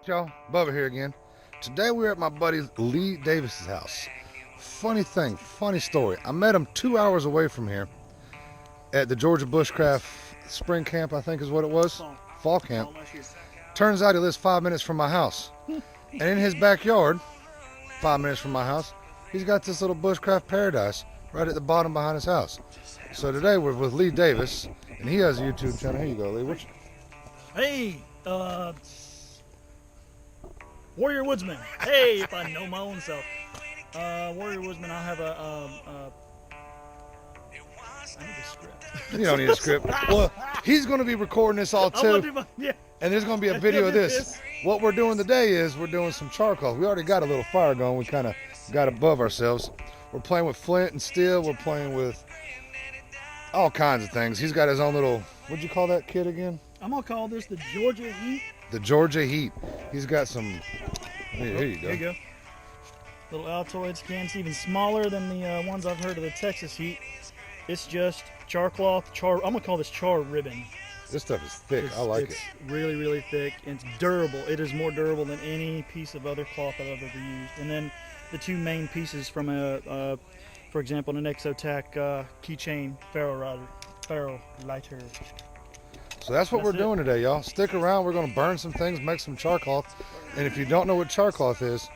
Y'all, Bubba here again. Today we're at my buddy Lee Davis's house. Funny thing, funny story. I met him 2 hours away from here at the Georgia Bushcraft Spring Camp, I think is what it was. Fall camp. Turns out he lives 5 minutes from my house. And in his backyard, 5 minutes from my house, he's got this little bushcraft paradise right at the bottom behind his house. So today we're with Lee Davis, and he has a YouTube channel. Here you go, Lee. Hey, Warrior Woodsman. Hey, if I know my own self. Warrior Woodsman, I'll have I need a script. You don't need a script. Well, he's going to be recording this all too. Yeah. And there's going to be a video of this. What we're doing today is we're doing some charcoal. We already got a little fire going. We kind of got above ourselves. We're playing with flint and steel. We're playing with all kinds of things. He's got his own little, what'd you call that kit again? I'm going to call this the Georgia Heat. The Georgia Heat. He's got some, here you go. There you go. Little Altoids cans, even smaller than the ones I've heard of the Texas Heat. It's just char cloth, I'm going to call this char ribbon. This stuff is thick. I like it. It's really, really thick. And it's durable. It is more durable than any piece of other cloth I've ever used. And then the two main pieces from for example, an Exotac keychain ferro lighter. So that's what we're doing today, y'all. Stick around. We're going to burn some things, make some char cloth. And if you don't know what char cloth is,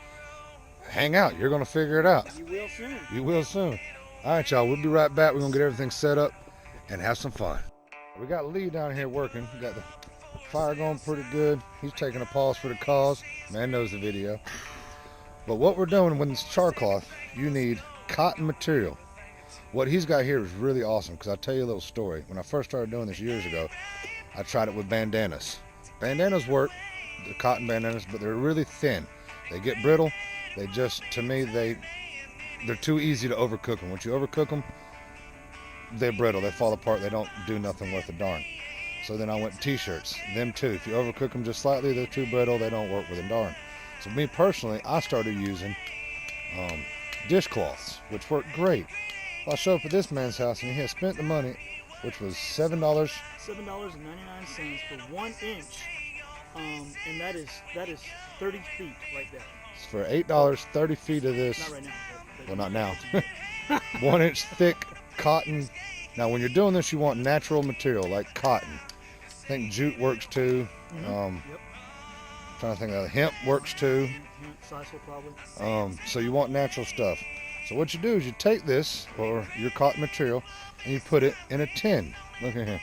hang out. You're going to figure it out. You will soon. You will soon. All right, y'all. We'll be right back. We're going to get everything set up and have some fun. We got Lee down here working. We got the fire going pretty good. He's taking a pause for the cause. Man knows the video. But what we're doing with this char cloth, you need cotton material. What he's got here is really awesome because I'll tell you a little story. When I first started doing this years ago, I tried it with bandanas. Bandanas work, the cotton bandanas, but they're really thin. They get brittle. They just, to me, they're too easy to overcook them. Once you overcook them, they're brittle. They fall apart. They don't do nothing worth a darn. So then I went t-shirts. Them too. If you overcook them just slightly, they're too brittle. They don't work with a darn. So me personally, I started using dishcloths, which work great. Well, I showed up at this man's house and he had spent the money, which was $7. $7.99 for 1 inch, and that is 30 feet right there. It's for $8, 30 feet of this. Not right now. Well, not now. 1 inch thick cotton. Now, when you're doing this, you want natural material like cotton. I think jute works too. Yep. Trying to think of hemp works too. Sisal probably. So you want natural stuff. So what you do is you take this or your cotton material and you put it in a tin. Look at here.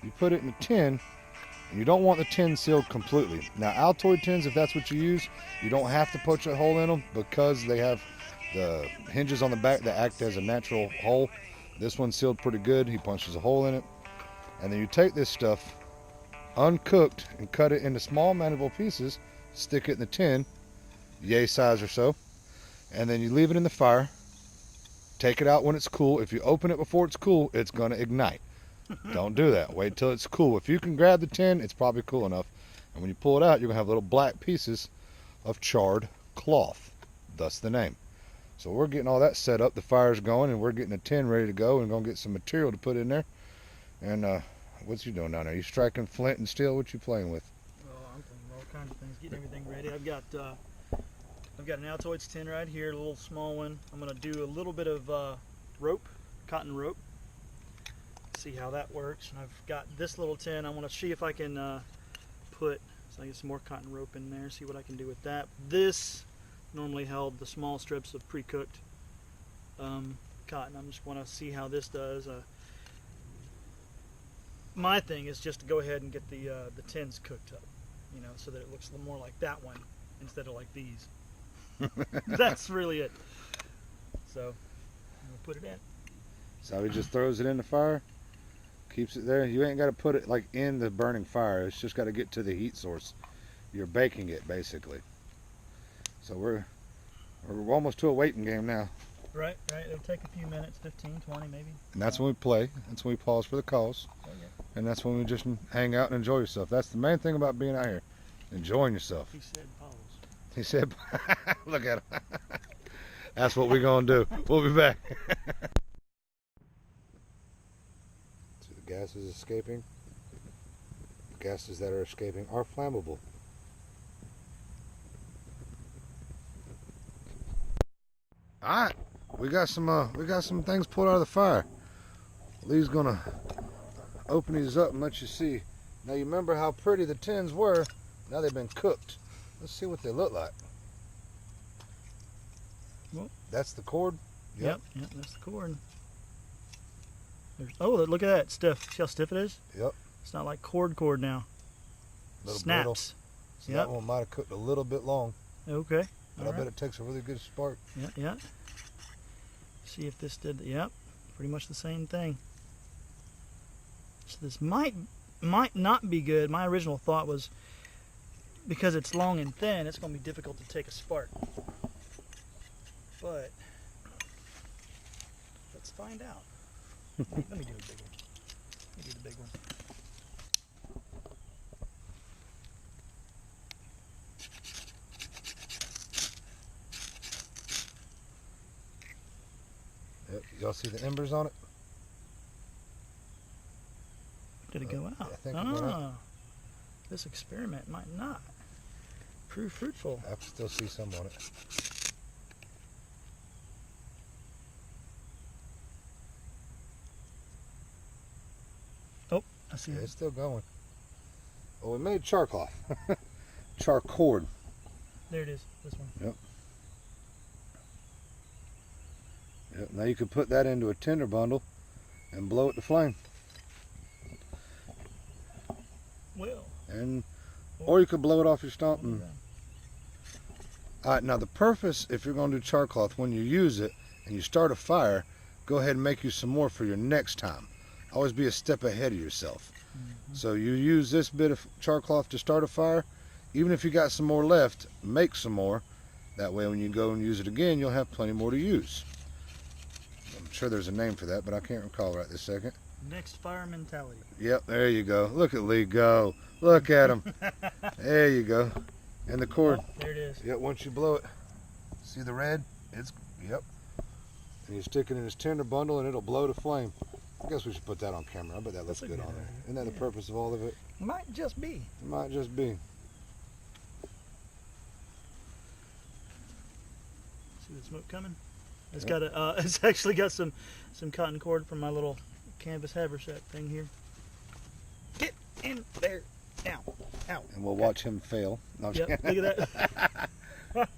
You put it in a tin, and you don't want the tin sealed completely. Now, Altoid tins, if that's what you use, you don't have to punch a hole in them because they have the hinges on the back that act as a natural hole. This one's sealed pretty good. He punches a hole in it. And then you take this stuff uncooked and cut it into small manageable pieces, stick it in the tin, yay size or so, and then you leave it in the fire. Take it out when it's cool. If you open it before it's cool, it's going to ignite. Don't do that. Wait till it's cool. If you can grab the tin, it's probably cool enough. And when you pull it out, you're going to have little black pieces of charred cloth. Thus the name. So we're getting all that set up. The fire's going, and we're getting a tin ready to go, and going to get some material to put in there. And what's you doing down there? You striking flint and steel? What you playing with? Oh, I'm playing all kinds of things, getting everything ready. I've got an Altoids tin right here, a little small one. I'm going to do a little bit of rope, cotton rope. See how that works. And I've got this little tin. I want to see if I can so I get some more cotton rope in there, see what I can do with that. This normally held the small strips of pre-cooked cotton. I just want to see how this does. My thing is just to go ahead and get the tins cooked up, so that it looks a little more like that one instead of like these. That's really it. So I'm gonna put it in. So he just throws it in the fire, keeps it there. You ain't got to put it like in the burning fire. It's just got to get to the heat source. You're baking it basically. So we're almost to a waiting game now. Right. It'll take a few minutes, 15, 20 maybe. And that's when we play. That's when we pause for the calls. Oh, yeah. And that's when we just hang out and enjoy yourself. That's the main thing about being out here. Enjoying yourself. He said pause. He said, look at him. That's what we're going to do. We'll be back. So the gas is escaping. The gases that are escaping are flammable. All right, we got some things pulled out of the fire. Lee's gonna open these up and let you see. Now you remember how pretty the tins were. Now they've been cooked. Let's see what they look like. Well, that's the cord. Yep, that's the cord. Oh, look at that stiff. See how stiff it is? Yep. It's not like cord now. Little Snaps. brittle. So yep. That one might have cooked a little bit long. Okay. But I bet it takes a really good spark. Yeah. See if this did. Yep. Pretty much the same thing. So this might not be good. My original thought was because it's long and thin, it's going to be difficult to take a spark. But let's find out. Let me do a big one. Let me do the big one. Yep. Y'all see the embers on it? Did it go out? I think it went out. This experiment might not prove fruitful. I still see some on it. Oh, I see Yeah, it. it's still going. Well, we made char cloth. Char cord. There it is. This one. Yep. Now you can put that into a tinder bundle and blow it to flame. Well. Or you could blow it off your stump. Alright, now the purpose, if you're going to do char cloth, when you use it and you start a fire, go ahead and make you some more for your next time. Always be a step ahead of yourself. So you use this bit of char cloth to start a fire. Even if you got some more left, make some more. That way when you go and use it again, you'll have plenty more to use. I'm sure there's a name for that, but I can't recall right this second. Next fire mentality. Yep, there you go. Look at Lee go. Look at him. There you go. And the cord. Oh, there it is. Yep, once you blow it, see the red? Yep. And you stick it in his tinder bundle and it'll blow to flame. I guess we should put that on camera. I bet that looks good on there. Isn't that the purpose of all of it? Might just be. It might just be. See the smoke coming? It's got a. It's actually got some cotton cord from my little canvas haversack thing here. Get in there now! Ow! And we'll watch him fail. No, I'm just Yep, kidding. look at that.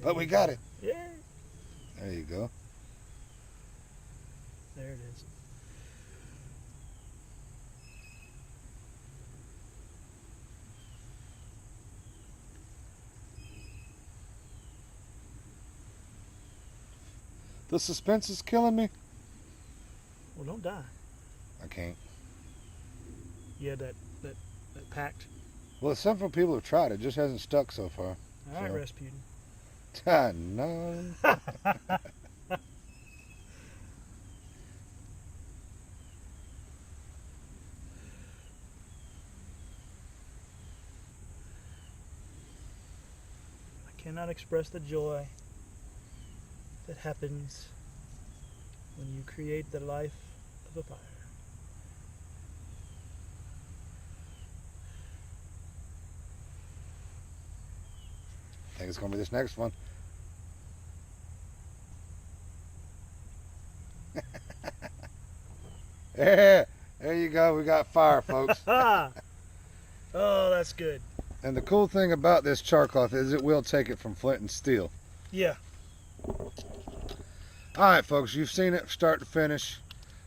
But we got it. Yeah. There you go. There it is. The suspense is killing me. Well, don't die. I can't. You had that packed. Well, several people have tried. It just hasn't stuck so far. All right, So. Rasputin. I know. I cannot express the joy that happens when you create the life of a fire. I think it's going to be this next one. Yeah, there you go. We got fire, folks. Oh, that's good. And the cool thing about this char cloth is it will take it from flint and steel. Yeah. All right, folks, you've seen it start to finish.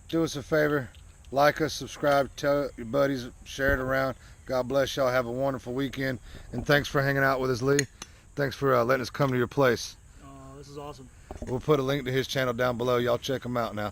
Do us a favor. Like us, subscribe, tell your buddies, share it around. God bless y'all. Have a wonderful weekend. And thanks for hanging out with us, Lee. Thanks for letting us come to your place. Oh, this is awesome. We'll put a link to his channel down below. Y'all check him out now.